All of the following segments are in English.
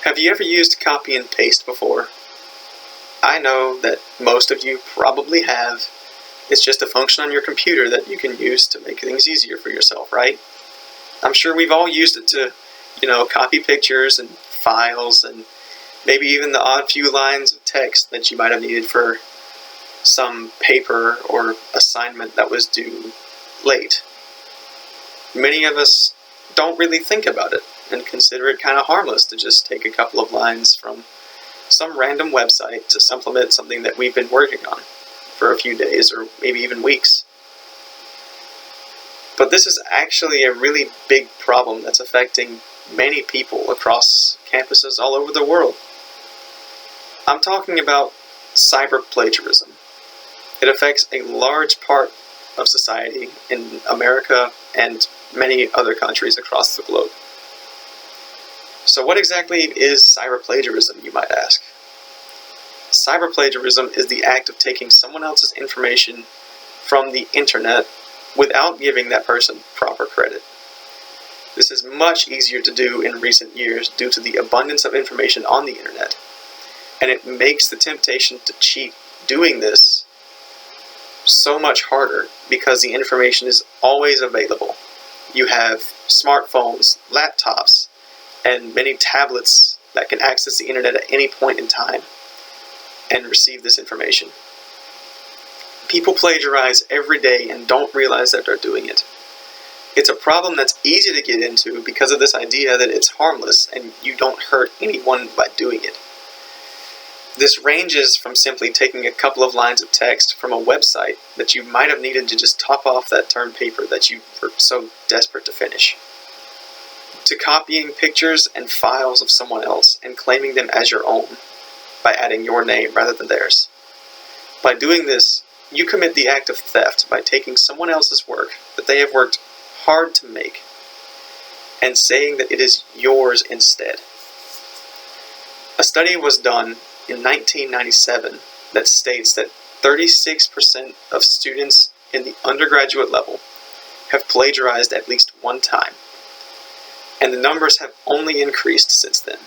Have you ever used copy and paste before? I know that most of you probably have. It's just a function on your computer that you can use to make things easier for yourself, right? I'm sure we've all used it to, copy pictures and files and maybe even the odd few lines of text that you might have needed for some paper or assignment that was due late. Many of us don't really think about it and consider it kind of harmless to just take a couple of lines from some random website to supplement something that we've been working on for a few days or maybe even weeks. But this is actually a really big problem that's affecting many people across campuses all over the world. I'm talking about cyber plagiarism. It affects a large part of society in America and many other countries across the globe. So what exactly is cyber plagiarism, you might ask? Cyber plagiarism is the act of taking someone else's information from the internet without giving that person proper credit. This is much easier to do in recent years due to the abundance of information on the internet, and it makes the temptation to cheat doing this so much harder because the information is always available. You have smartphones, laptops, and many tablets that can access the internet at any point in time and receive this information. People plagiarize every day and don't realize that they're doing it. It's a problem that's easy to get into because of this idea that it's harmless and you don't hurt anyone by doing it. This ranges from simply taking a couple of lines of text from a website that you might have needed to just top off that term paper that you were so desperate to finish, to copying pictures and files of someone else and claiming them as your own by adding your name rather than theirs. By doing this, you commit the act of theft by taking someone else's work that they have worked hard to make and saying that it is yours instead. A study was done in 1997 that states that 36% of students in the undergraduate level have plagiarized at least one time, and the numbers have only increased since then.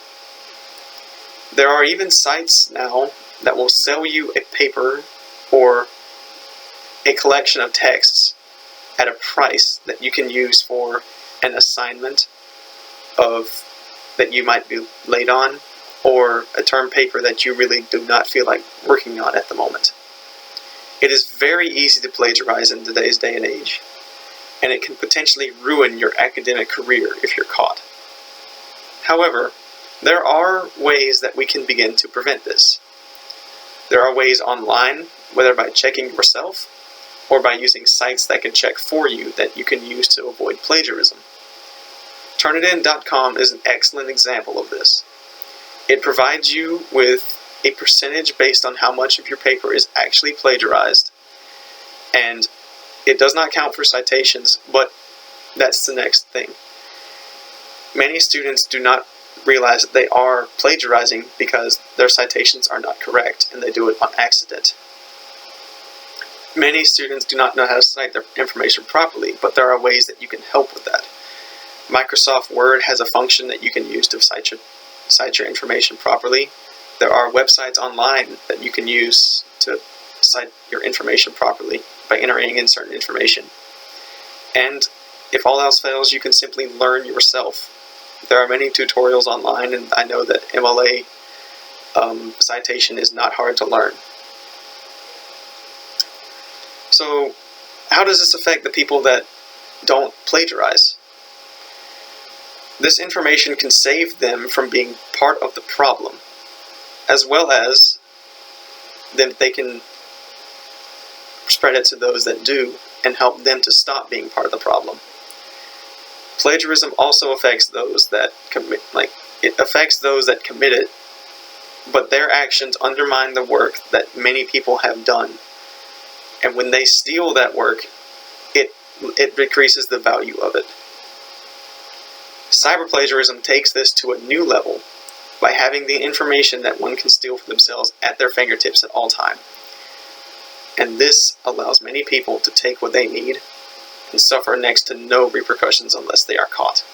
There are even sites now that will sell you a paper or a collection of texts at a price that you can use for an assignment that you might be late on, or a term paper that you really do not feel like working on at the moment. It is very easy to plagiarize in today's day and age, and it can potentially ruin your academic career if you're caught. However, there are ways that we can begin to prevent this. There are ways online, whether by checking yourself or by using sites that can check for you that you can use to avoid plagiarism. Turnitin.com is an excellent example of this. It provides you with a percentage based on how much of your paper is actually plagiarized, and it does not count for citations, but that's the next thing. Many students do not realize that they are plagiarizing because their citations are not correct and they do it on accident. Many students do not know how to cite their information properly, but there are ways that you can help with that. Microsoft Word has a function that you can use to cite your information properly. There are websites online that you can use to cite your information properly by entering in certain information. And if all else fails, you can simply learn yourself. There are many tutorials online, and I know that MLA citation is not hard to learn. So, how does this affect the people that don't plagiarize? This information can save them from being part of the problem, as well as then they can spread it to those that do and help them to stop being part of the problem. Plagiarism also affects those that commit it, but their actions undermine the work that many people have done. And when they steal that work, it decreases the value of it. Cyber plagiarism takes this to a new level by having the information that one can steal for themselves at their fingertips at all time. And this allows many people to take what they need and suffer next to no repercussions unless they are caught.